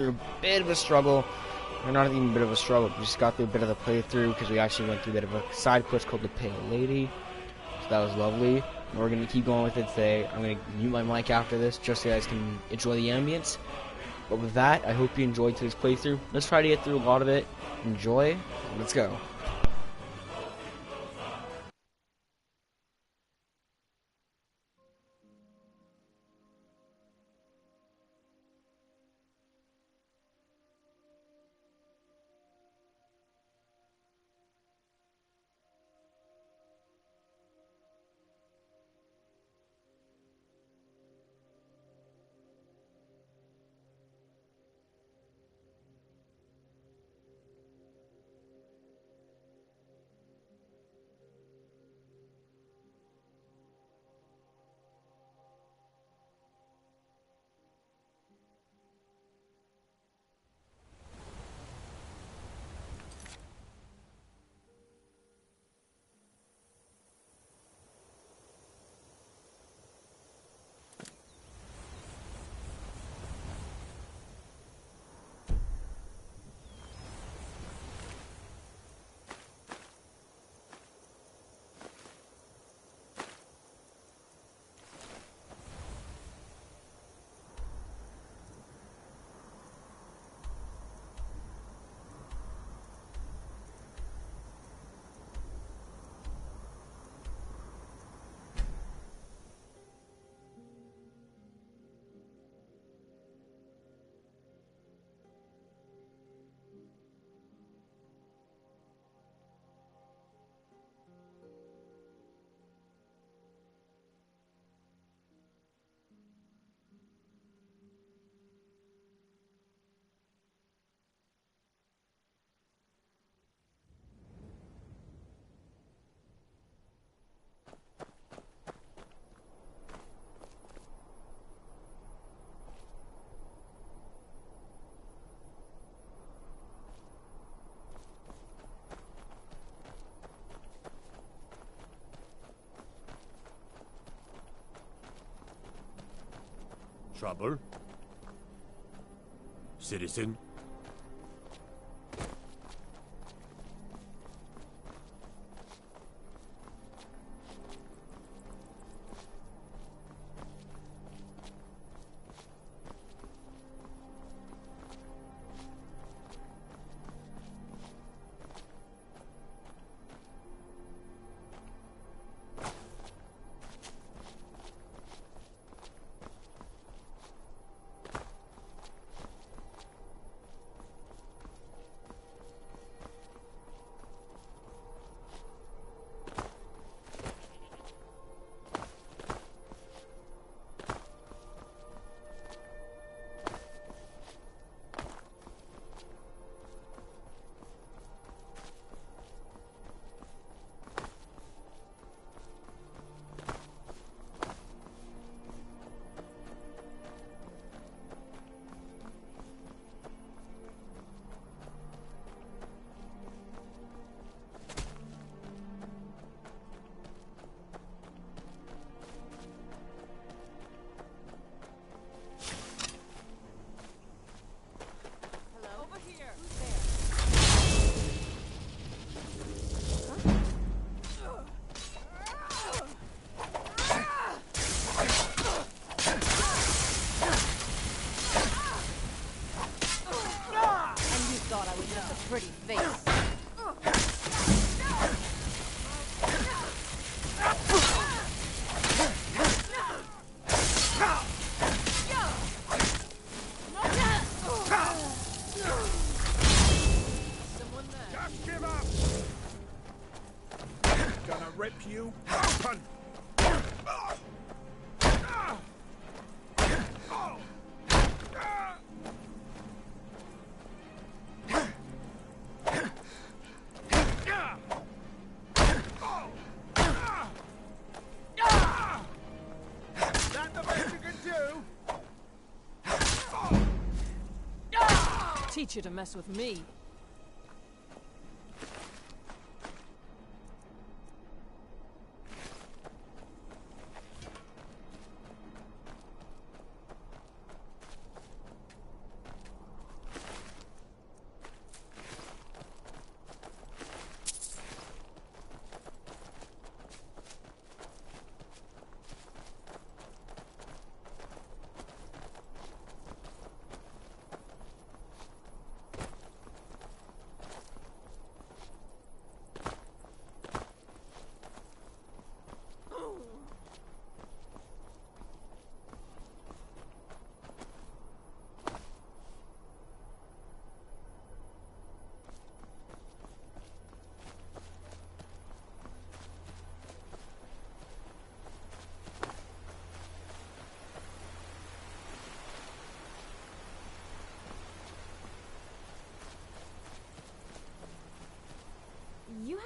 through a bit of a struggle. Or not even a bit of a struggle. We just got through a bit of the playthrough because we actually went through a bit of a side quest called the Pale Lady. So that was lovely. And we're going to keep going with it today. I'm going to mute my mic after this just so you guys can enjoy the ambience. But with that, I hope you enjoyed today's playthrough. Let's try to get through a lot of it. Enjoy. Let's go. Trouble? Citizen? Pretty face. Someone there. Just give up! Gonna rip you open! Teach you to mess with me.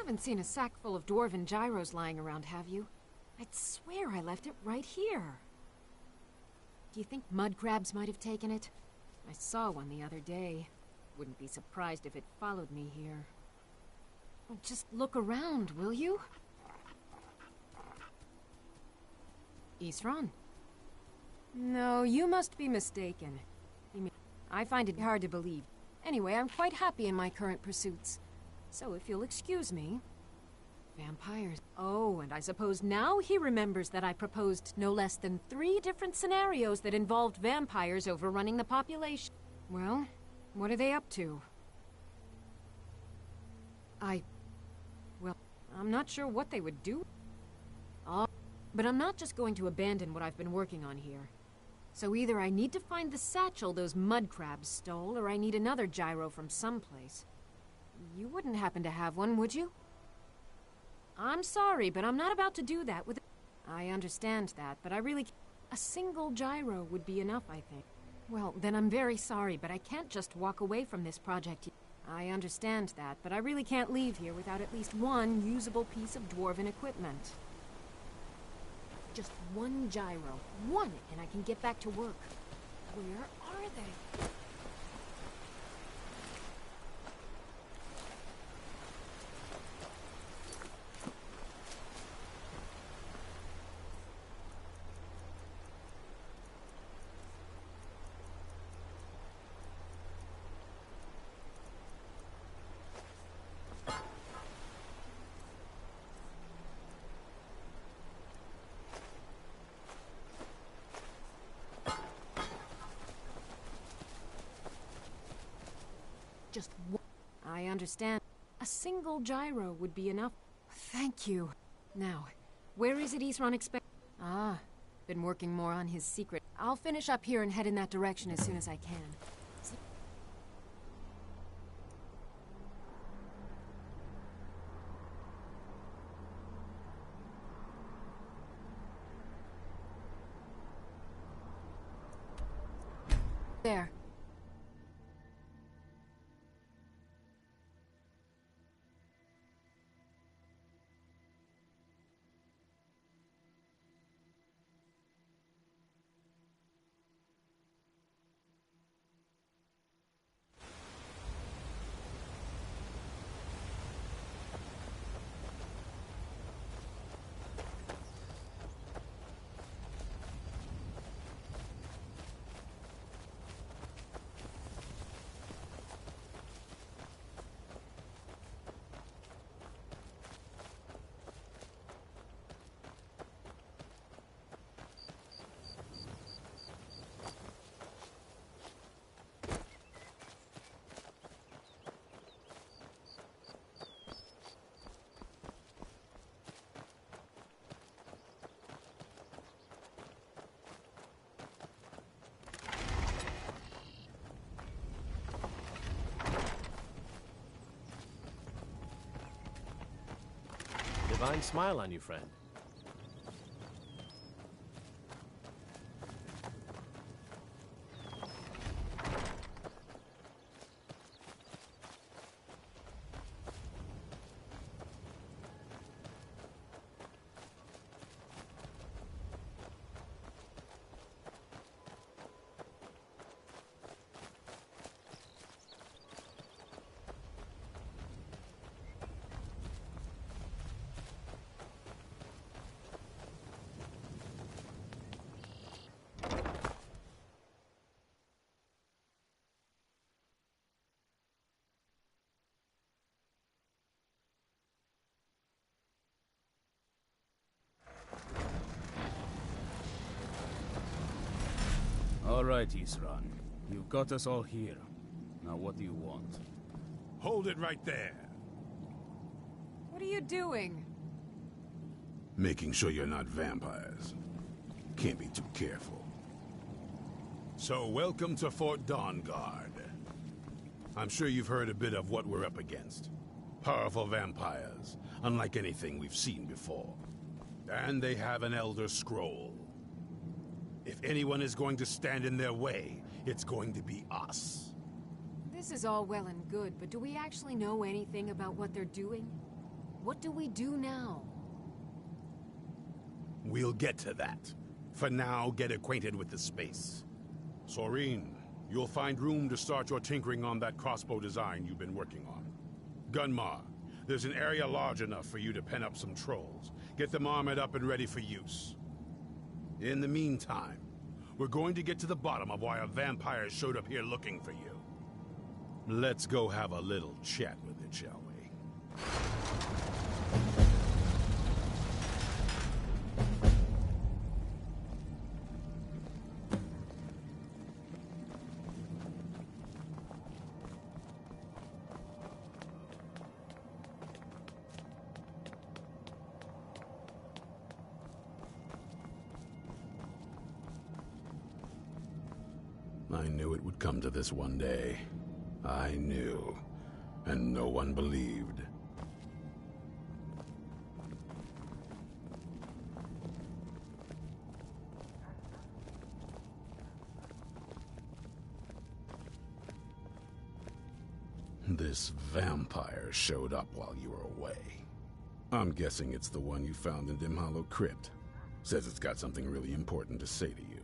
haven't seen a sack full of dwarven gyros lying around, have you? I'd swear I left it right here. Do you think mud crabs might have taken it? I saw one the other day. Wouldn't be surprised if it followed me here. Just look around, will you? Isran? No, you must be mistaken. I find it hard to believe. Anyway, I'm quite happy in my current pursuits. So if you'll excuse me... Vampires. Oh, and I suppose now he remembers that I proposed no less than 3 different scenarios that involved vampires overrunning the population. Well, what are they up to? Well, I'm not sure what they would do. But I'm not just going to abandon what I've been working on here. So either I need to find the satchel those mud crabs stole, or I need another gyro from someplace. You wouldn't happen to have one, would you? I'm sorry, but I'm not about to do that with... I understand that, but I really... A single gyro would be enough, I think. Well, then I'm very sorry, but I can't just walk away from this project. I understand that, but I really can't leave here without at least one usable piece of dwarven equipment. Just one gyro. One, and I can get back to work. Where are they? Just one. I understand. A single gyro would be enough. Thank you. Now, where is it Isran expect? Ah, been working more on his secret. I'll finish up here and head in that direction as soon as I can. There. Divine smile on you, friend. All right, Isran. You've got us all here. Now what do you want? Hold it right there. What are you doing? Making sure you're not vampires. Can't be too careful. So welcome to Fort Dawnguard. I'm sure you've heard a bit of what we're up against. Powerful vampires, unlike anything we've seen before. And they have an Elder Scroll. If anyone is going to stand in their way, it's going to be us. This is all well and good, but do we actually know anything about what they're doing? What do we do now? We'll get to that. For now, get acquainted with the space. Soreen, you'll find room to start your tinkering on that crossbow design you've been working on. Gunmar, there's an area large enough for you to pen up some trolls. Get them armored up and ready for use. In the meantime, we're going to get to the bottom of why a vampire showed up here looking for you. Let's go have a little chat with it, shall we? I knew it would come to this one day. I knew. And no one believed. This vampire showed up while you were away. I'm guessing it's the one you found in Dim Hollow Crypt. Says it's got something really important to say to you.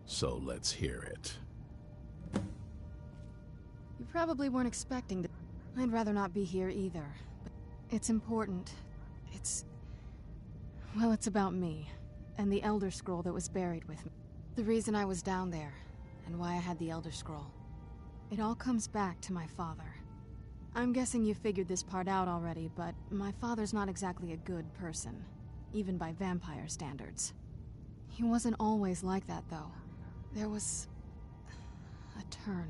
So let's hear it. You probably weren't expecting to... I'd rather not be here either. But it's important. Well, it's about me. And the Elder Scroll that was buried with me. The reason I was down there. And why I had the Elder Scroll. It all comes back to my father. I'm guessing you figured this part out already, but my father's not exactly a good person. Even by vampire standards. He wasn't always like that, though. There was... a turn.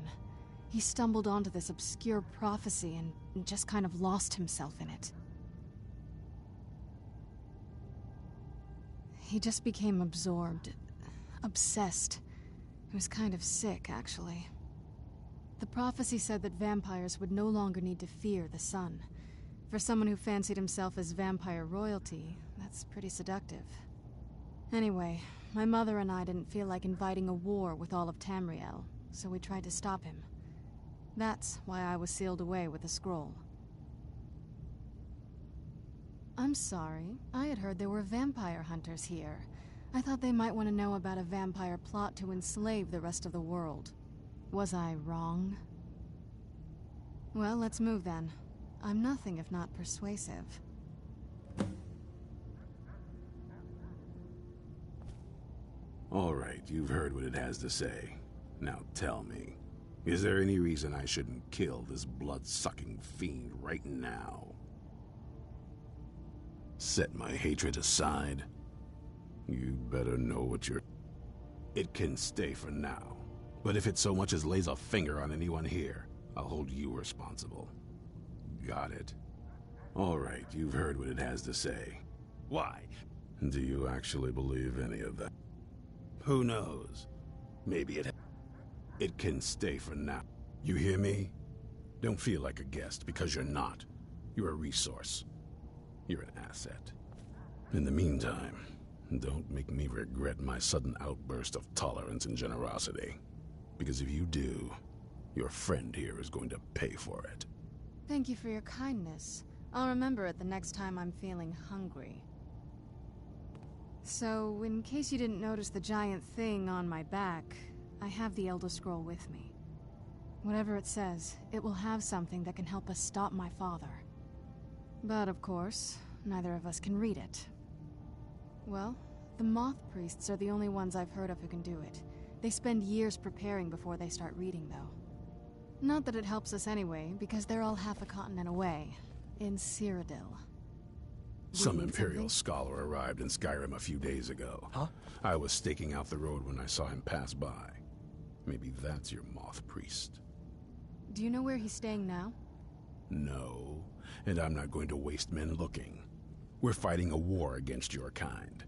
He stumbled onto this obscure prophecy and just kind of lost himself in it. He just became absorbed. Obsessed. He was kind of sick, actually. The prophecy said that vampires would no longer need to fear the sun. For someone who fancied himself as vampire royalty, that's pretty seductive. Anyway, my mother and I didn't feel like inviting a war with all of Tamriel, so we tried to stop him. That's why I was sealed away with the scroll. I'm sorry. I had heard there were vampire hunters here. I thought they might want to know about a vampire plot to enslave the rest of the world. Was I wrong? Well, let's move then. I'm nothing if not persuasive. All right, you've heard what it has to say. Now tell me, is there any reason I shouldn't kill this blood-sucking fiend right now? Set my hatred aside. You better know what you're... It can stay for now. But if it so much as lays a finger on anyone here, I'll hold you responsible. Got it? All right, you've heard what it has to say. Why? Do you actually believe any of that? Who knows? Maybe it can stay for now. You hear me? Don't feel like a guest, because you're not. You're a resource. You're an asset. In the meantime, don't make me regret my sudden outburst of tolerance and generosity. Because if you do, your friend here is going to pay for it. Thank you for your kindness. I'll remember it the next time I'm feeling hungry. So, in case you didn't notice the giant thing on my back, I have the Elder Scroll with me. Whatever it says, it will have something that can help us stop my father. But of course, neither of us can read it. Well, the Moth Priests are the only ones I've heard of who can do it. They spend years preparing before they start reading, though. Not that it helps us anyway, because they're all half a continent away, in Cyrodiil. Some Imperial scholar arrived in Skyrim a few days ago. Huh? I was staking out the road when I saw him pass by. Maybe that's your Moth Priest. Do you know where he's staying now? No, and I'm not going to waste men looking. We're fighting a war against your kind,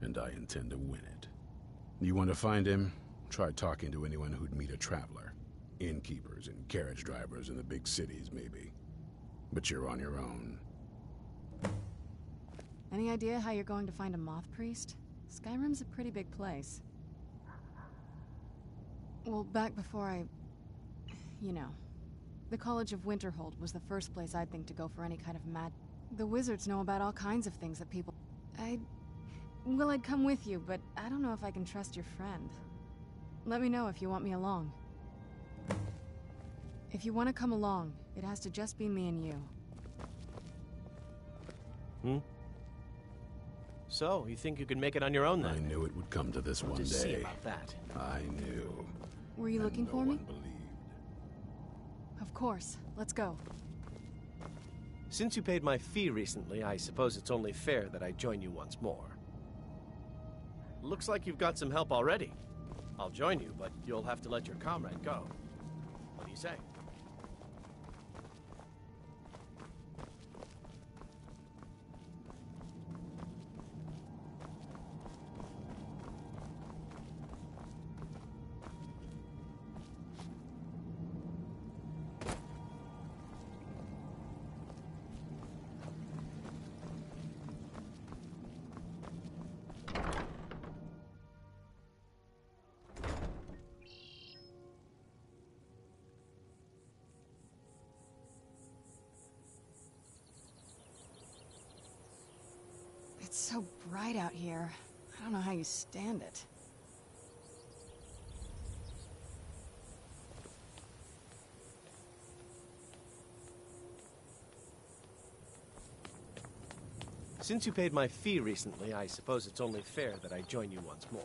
and I intend to win it. You want to find him? Try talking to anyone who'd meet a traveler. Innkeepers and carriage drivers in the big cities, maybe. But you're on your own. Any idea how you're going to find a Moth Priest? Skyrim's a pretty big place. Well, back before I... you know. The College of Winterhold was the first place I'd think to go for any kind of The wizards know about all kinds of things that people... Well, I'd come with you, but I don't know if I can trust your friend. Let me know if you want me along. If you want to come along, it has to just be me and you. So, you think you can make it on your own then? I knew it would come to this one Just see day. about that. I knew. Were you looking And for no me? one believed. Of course. Let's go. Since you paid my fee recently, I suppose it's only fair that I join you once more. Looks like you've got some help already. I'll join you, but you'll have to let your comrade go. What do you say? It's so bright out here. I don't know how you stand it. Since you paid my fee recently, I suppose it's only fair that I join you once more.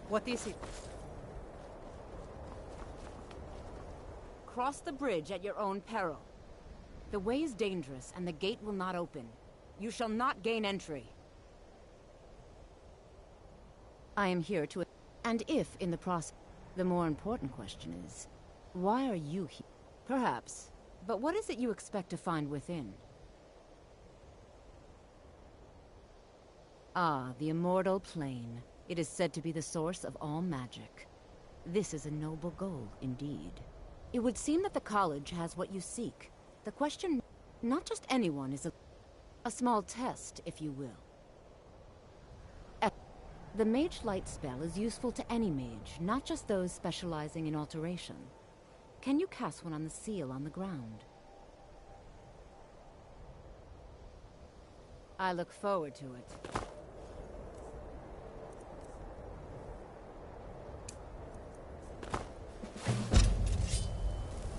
What is it? Cross the bridge at your own peril. The way is dangerous, and the gate will not open. You shall not gain entry. I am here to... And if, in the process... The more important question is, why are you here? Perhaps. But what is it you expect to find within? Ah, the immortal plane. It is said to be the source of all magic. This is a noble goal, indeed. It would seem that the college has what you seek. The question, not just anyone, is a small test, if you will. The Mage Light spell is useful to any mage, not just those specializing in alteration. Can you cast one on the seal on the ground? I look forward to it.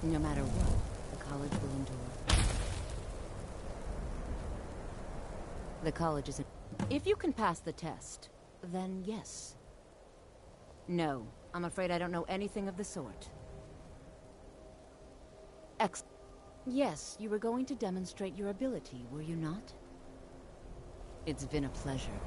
No matter what, the college will endure. The college is... If you can pass the test, then yes. No, I'm afraid I don't know anything of the sort. Yes, you were going to demonstrate your ability, were you not? It's been a pleasure.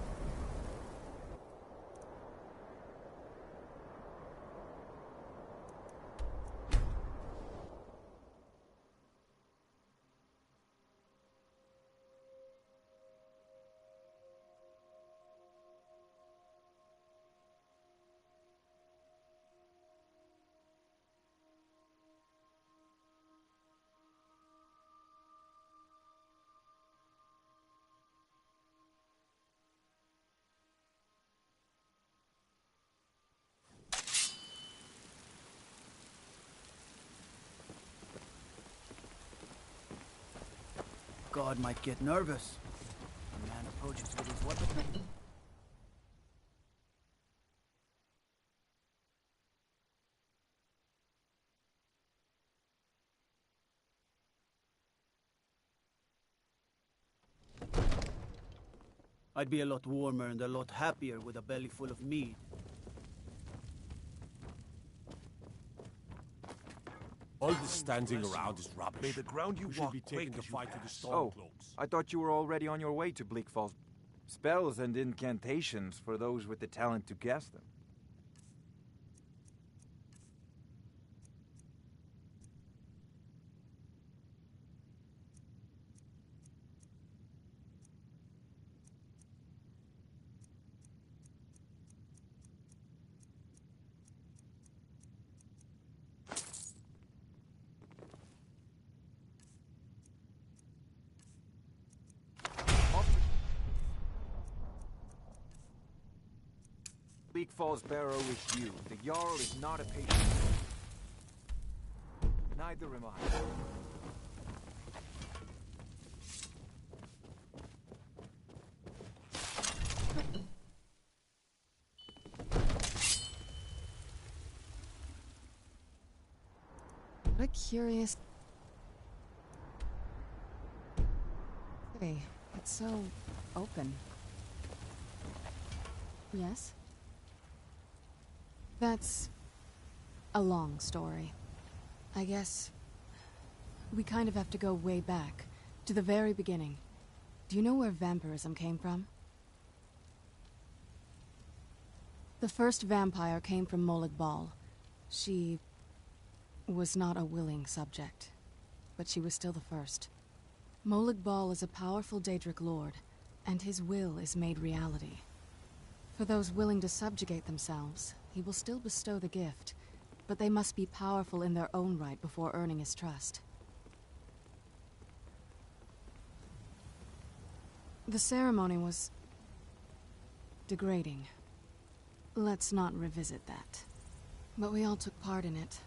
God might get nervous. A man approaches with his weapon. I'd be a lot warmer and a lot happier with a belly full of mead. All this standing around is rubbish. May the ground you We should walk be taking quake the as you fight to the pass. Stormcloaks. I thought you were already on your way to Bleak Falls. Spells and incantations for those with the talent to cast them. Bleak Falls Barrow is you. The Jarl is not a patient. Neither am I. What a curious... It's so open. Yes? That's a long story. I guess we kind of have to go way back, to the very beginning. Do you know where vampirism came from? The first vampire came from Molag Bal. She was not a willing subject, but she was still the first. Molag Bal is a powerful Daedric lord, and his will is made reality. For those willing to subjugate themselves, he will still bestow the gift, but they must be powerful in their own right before earning his trust. The ceremony was degrading. Let's not revisit that. But we all took part in it.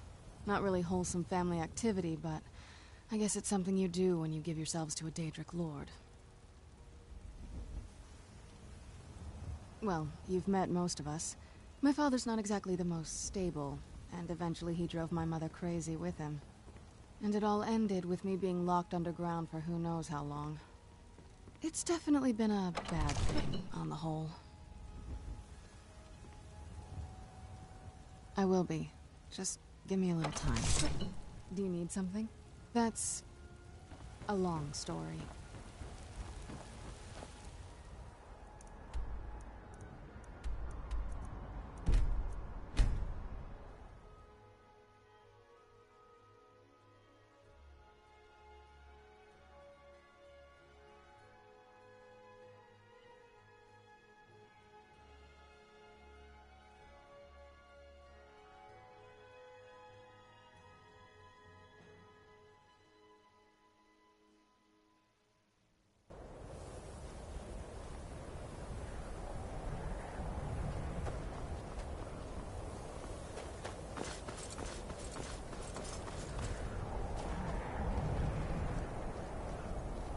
Not really wholesome family activity, but I guess it's something you do when you give yourselves to a Daedric lord. Well, you've met most of us. My father's not exactly the most stable, and eventually he drove my mother crazy with him. And it all ended with me being locked underground for who knows how long. It's definitely been a bad thing, on the whole. I will be. Just give me a little time. Do you need something? That's a long story.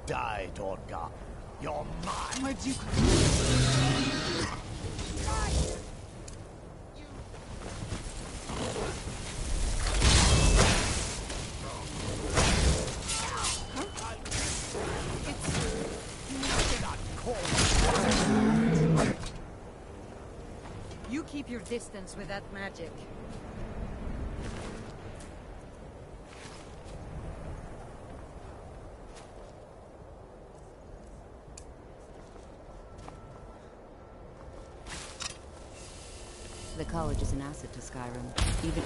Die, Dawnguard. You're mine. Where'd you come? You keep your distance with that magic. The college is an asset to Skyrim. Even...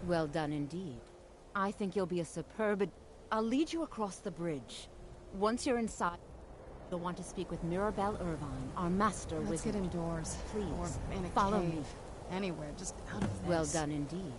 Well done indeed. I think you'll be a superb... I'll lead you across the bridge. Once you're inside, you'll want to speak with Mirabelle Irvine, our master wizard. Let's get indoors. Please, or in a follow cave. me. Anywhere, just out of this. Well done indeed.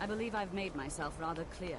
I believe I've made myself rather clear.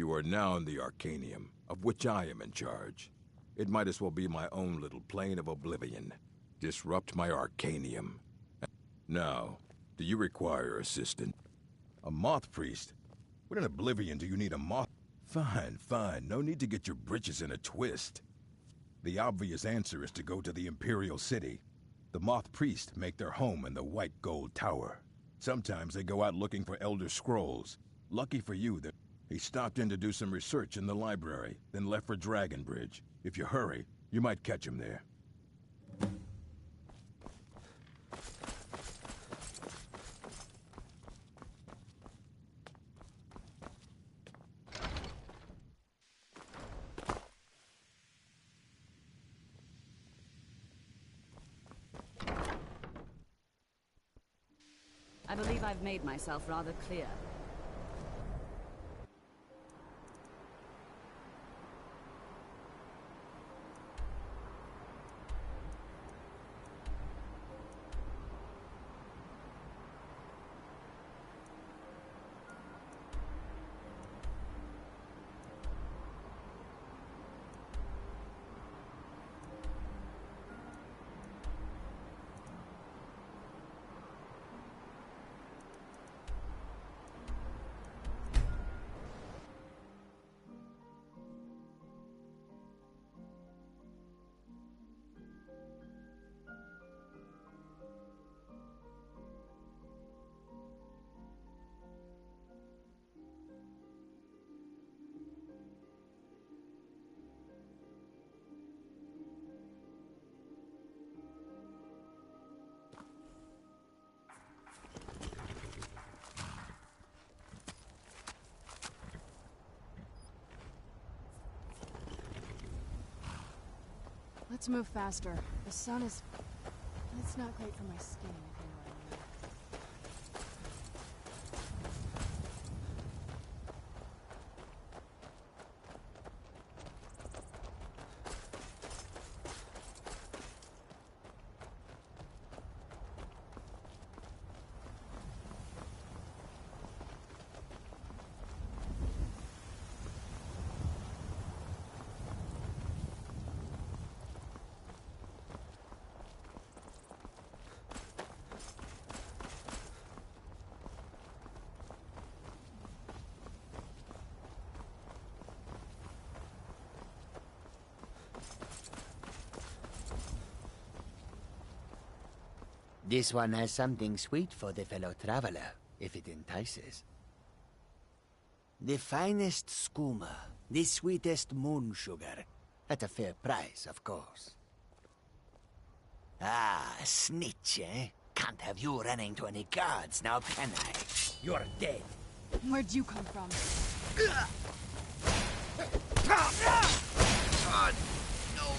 You are now in the Arcanium, of which I am in charge. It might as well be my own little plane of oblivion. Disrupt my Arcanium. Now, do you require assistance? A moth priest? What in oblivion do you need a moth? Fine, fine. No need to get your britches in a twist. The obvious answer is to go to the Imperial City. The moth priests make their home in the White Gold Tower. Sometimes they go out looking for Elder Scrolls. Lucky for you that he stopped in to do some research in the library, then left for Dragonbridge. If you hurry, you might catch him there. I believe I've made myself rather clear. Let's move faster. The sun is... It's not great for my skin, if you know what I mean. This one has something sweet for the fellow traveler, if it entices. The finest skooma, the sweetest moon sugar, at a fair price, of course. Ah, snitch, eh? Can't have you running to any guards now, can I? You're dead. Where'd you come from? God, no!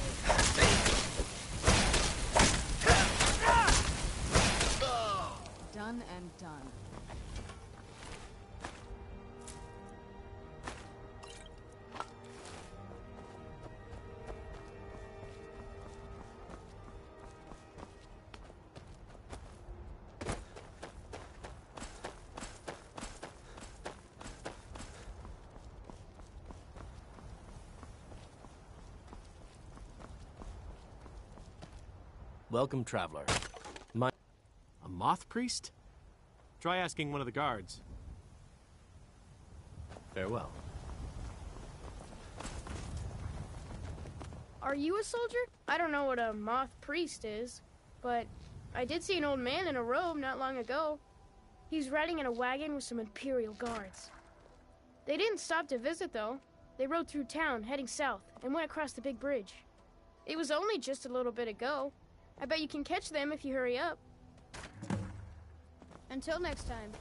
Done and done. Welcome, traveler. A moth priest? Try asking one of the guards. Farewell. Are you a soldier? I don't know what a moth priest is, but I did see an old man in a robe not long ago. He was riding in a wagon with some Imperial guards. They didn't stop to visit, though. They rode through town, heading south, and went across the big bridge. It was only just a little bit ago. I bet you can catch them if you hurry up. Until next time.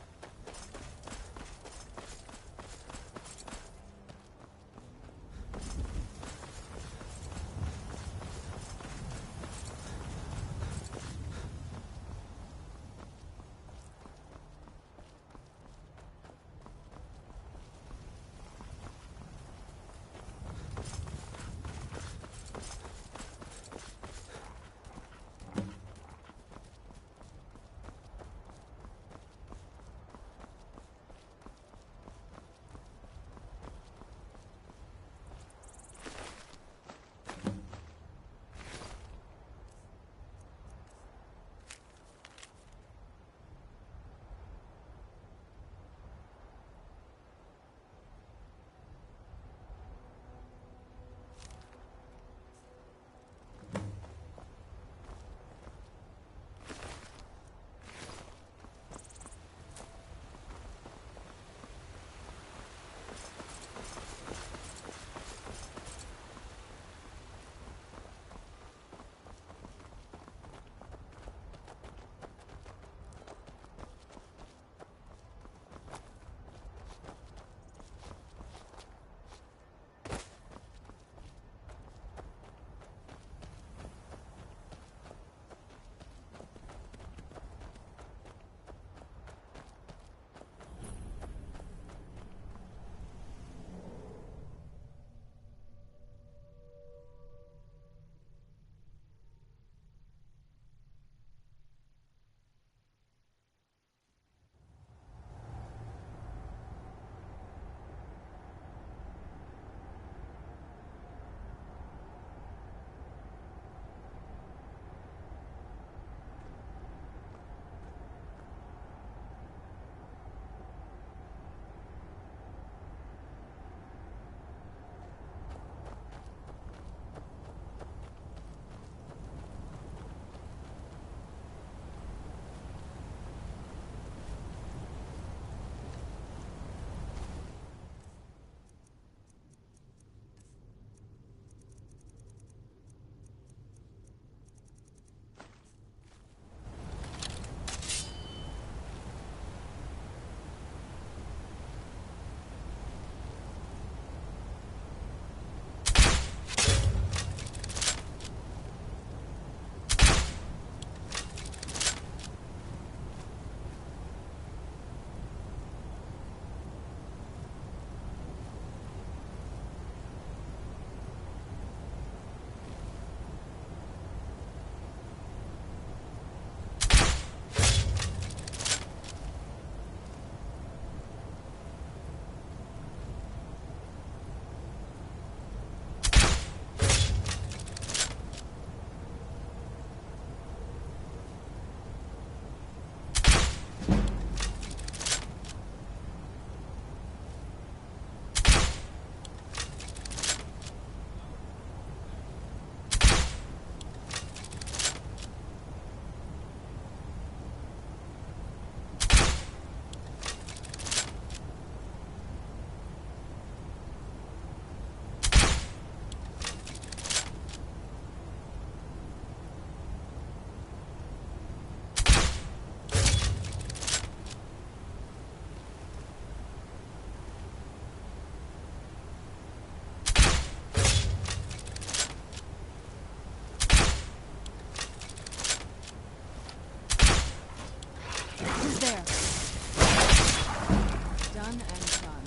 Done and done.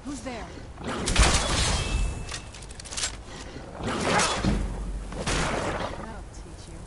Who's there? That'll teach you.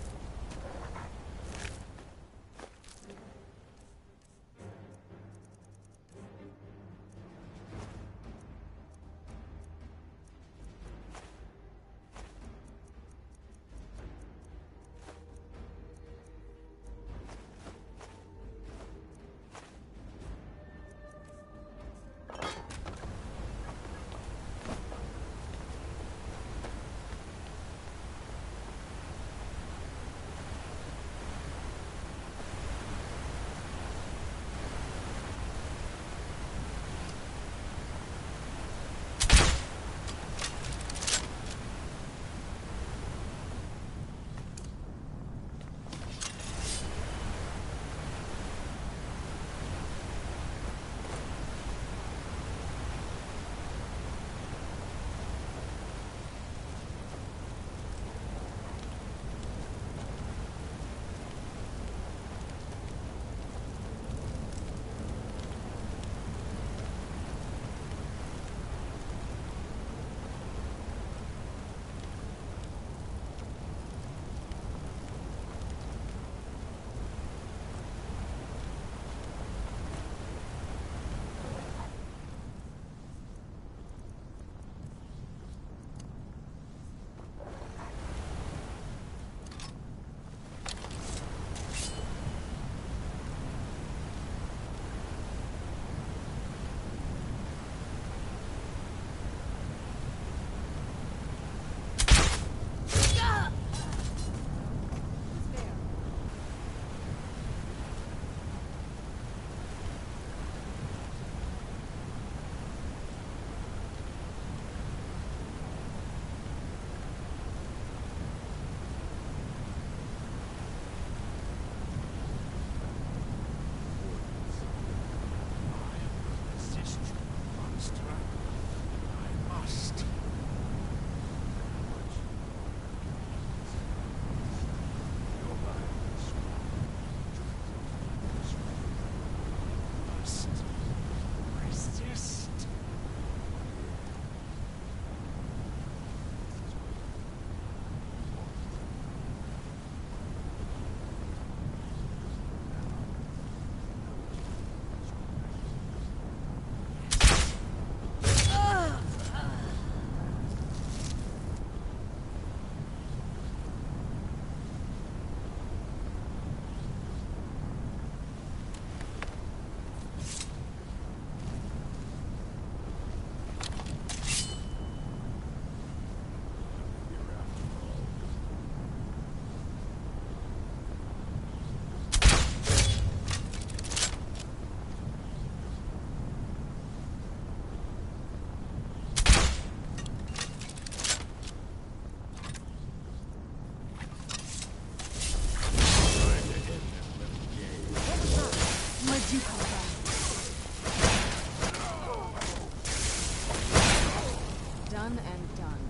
Done and done.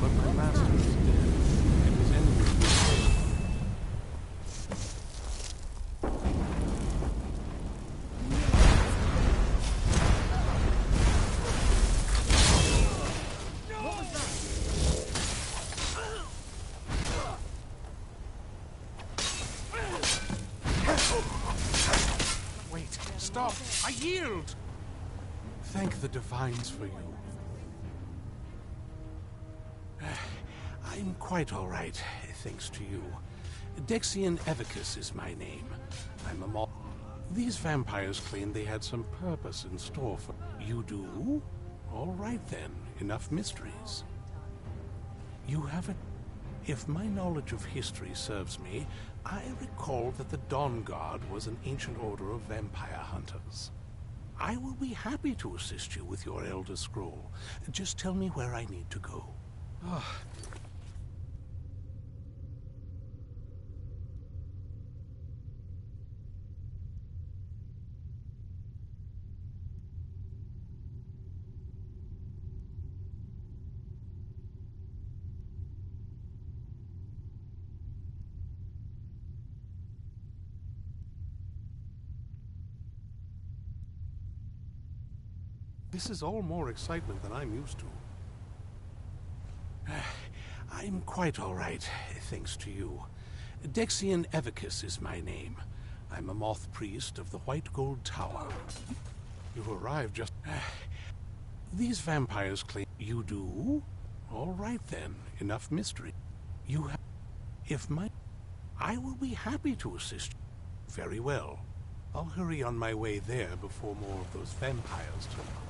But my master is dead, and his enemy is dead. Wait, stop! I yield! Thank the Divines for you. I I'm quite all right, thanks to you. Dexian Evicus is my name. I'm a moth. These vampires claimed they had some purpose in store for... You do? All right then, enough mysteries. You haven't... If my knowledge of history serves me, I recall that the Dawnguard was an ancient order of vampire hunters. I will be happy to assist you with your Elder Scroll. Just tell me where I need to go. This is all more excitement than I'm used to. I'm quite all right, thanks to you. Dexian Evicus is my name. I'm a moth priest of the White Gold Tower. You arrived just... These vampires claim... You do? All right then, enough mystery. You have... If my... I will be happy to assist you. Very well. I'll hurry on my way there before more of those vampires turn up.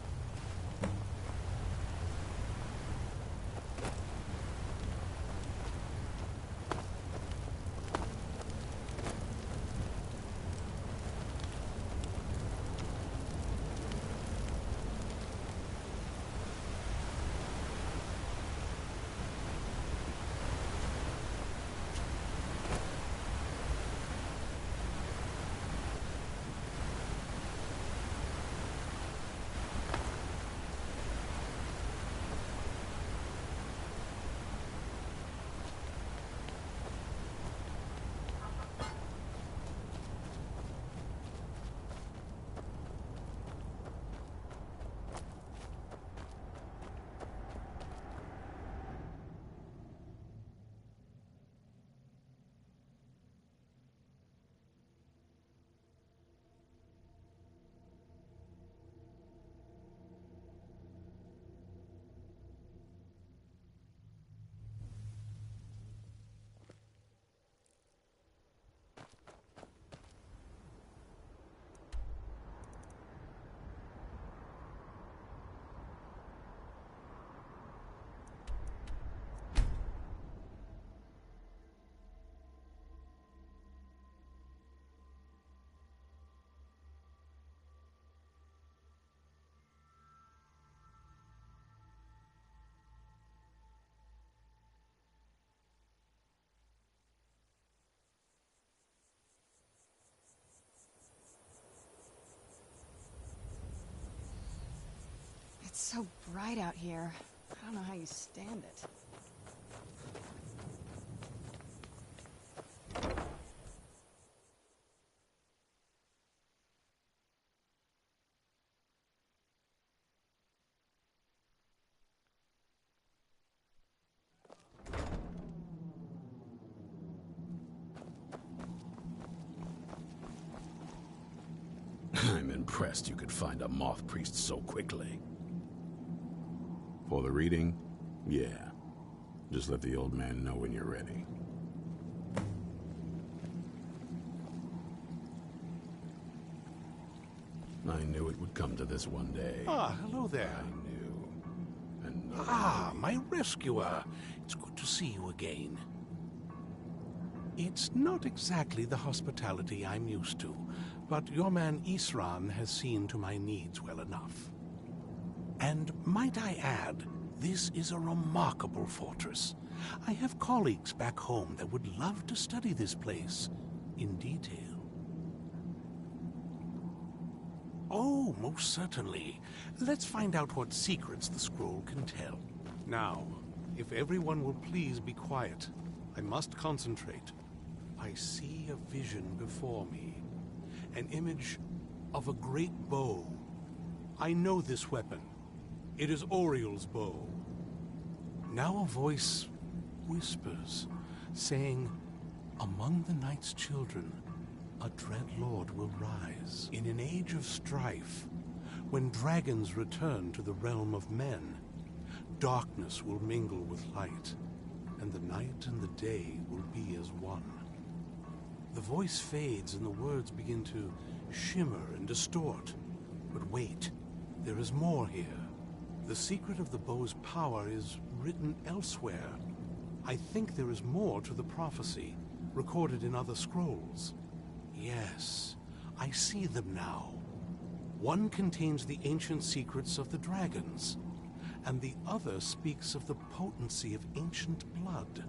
It's so bright out here. I don't know how you stand it. I'm impressed you could find a moth priest so quickly. For the reading? Yeah. Just let the old man know when you're ready. I knew it would come to this one day. Ah, hello there. I knew. And my rescuer. It's good to see you again. It's not exactly the hospitality I'm used to, but your man Isran has seen to my needs well enough. And might I add, this is a remarkable fortress. I have colleagues back home that would love to study this place in detail. Oh, most certainly. Let's find out what secrets the scroll can tell. Now, if everyone will please be quiet, I must concentrate. I see a vision before me, an image of a great bow. I know this weapon. It is Oriel's bow. Now a voice whispers, saying, among the night's children, a dread lord will rise. In an age of strife, when dragons return to the realm of men, darkness will mingle with light. and the night and the day will be as one. The voice fades and the words begin to shimmer and distort. But wait, there is more here. The secret of the bow's power is written elsewhere. I think there is more to the prophecy, recorded in other scrolls. Yes, I see them now. One contains the ancient secrets of the dragons, and the other speaks of the potency of ancient blood.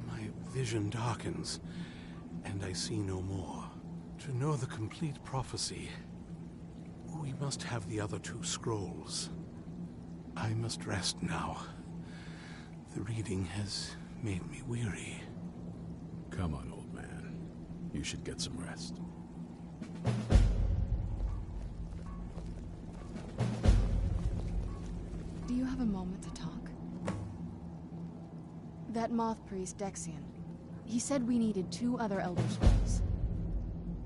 My vision darkens, and I see no more. To know the complete prophecy, we must have the other two scrolls. I must rest now. The reading has made me weary. Come on, old man. You should get some rest. Do you have a moment to talk? That moth priest, Dexian, he said we needed 2 other Elder Scrolls.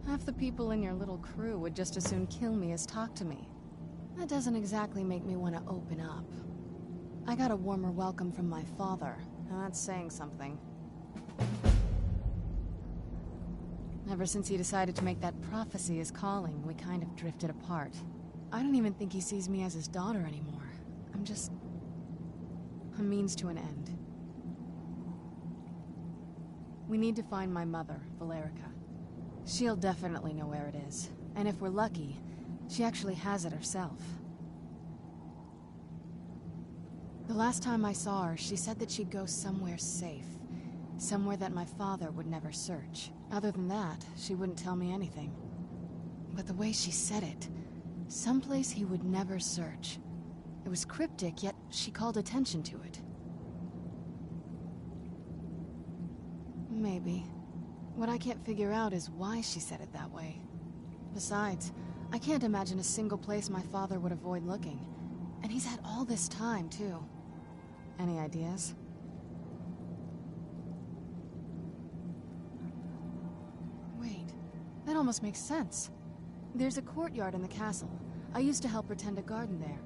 Half the people in your little crew would just as soon kill me as talk to me. That doesn't exactly make me want to open up. I got a warmer welcome from my father, and that's saying something. Ever since he decided to make that prophecy his calling, we kind of drifted apart. I don't even think he sees me as his daughter anymore. I'm just a means to an end. We need to find my mother, Valerica. She'll definitely know where it is, and if we're lucky, she actually has it herself. The last time I saw her, she said that she'd go somewhere safe. Somewhere that my father would never search. Other than that, she wouldn't tell me anything. But the way she said it, someplace he would never search. It was cryptic, yet she called attention to it. Maybe. What I can't figure out is why she said it that way. Besides, I can't imagine a single place my father would avoid looking. And he's had all this time, too. Any ideas? Wait, that almost makes sense. There's a courtyard in the castle. I used to help her tend a garden there.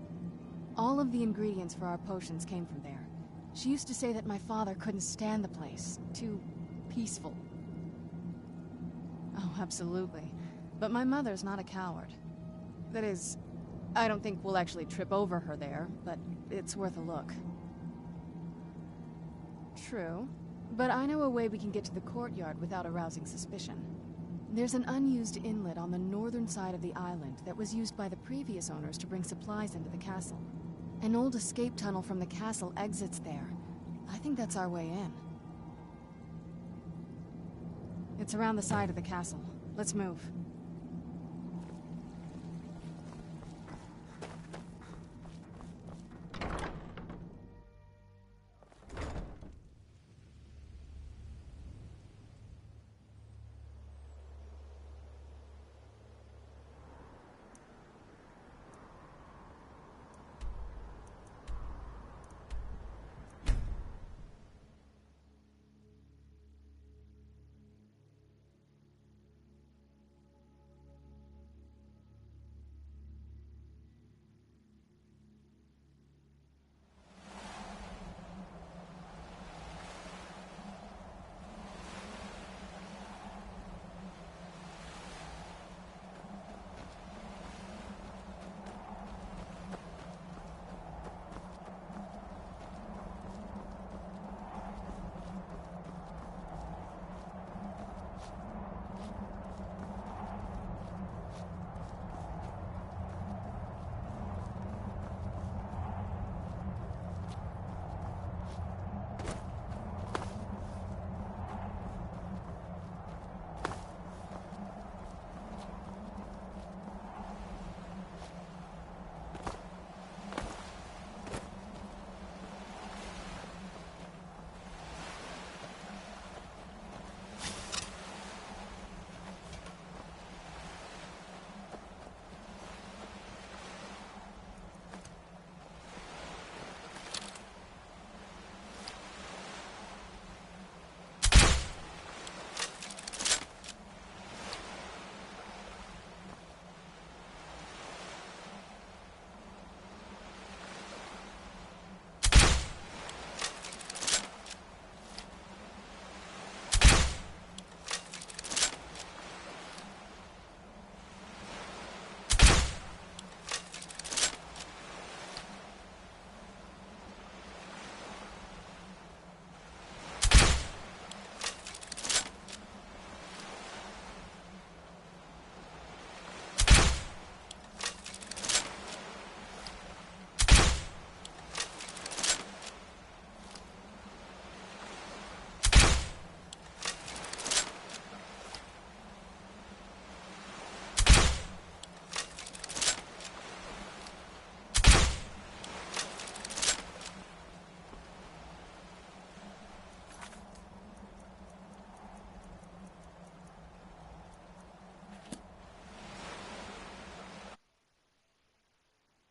All of the ingredients for our potions came from there. She used to say that my father couldn't stand the place. Too peaceful. Oh, absolutely. But my mother's not a coward. That is, I don't think we'll actually trip over her there, but it's worth a look. True, but I know a way we can get to the courtyard without arousing suspicion. There's an unused inlet on the northern side of the island that was used by the previous owners to bring supplies into the castle. An old escape tunnel from the castle exits there. I think that's our way in. It's around the side of the castle. Let's move.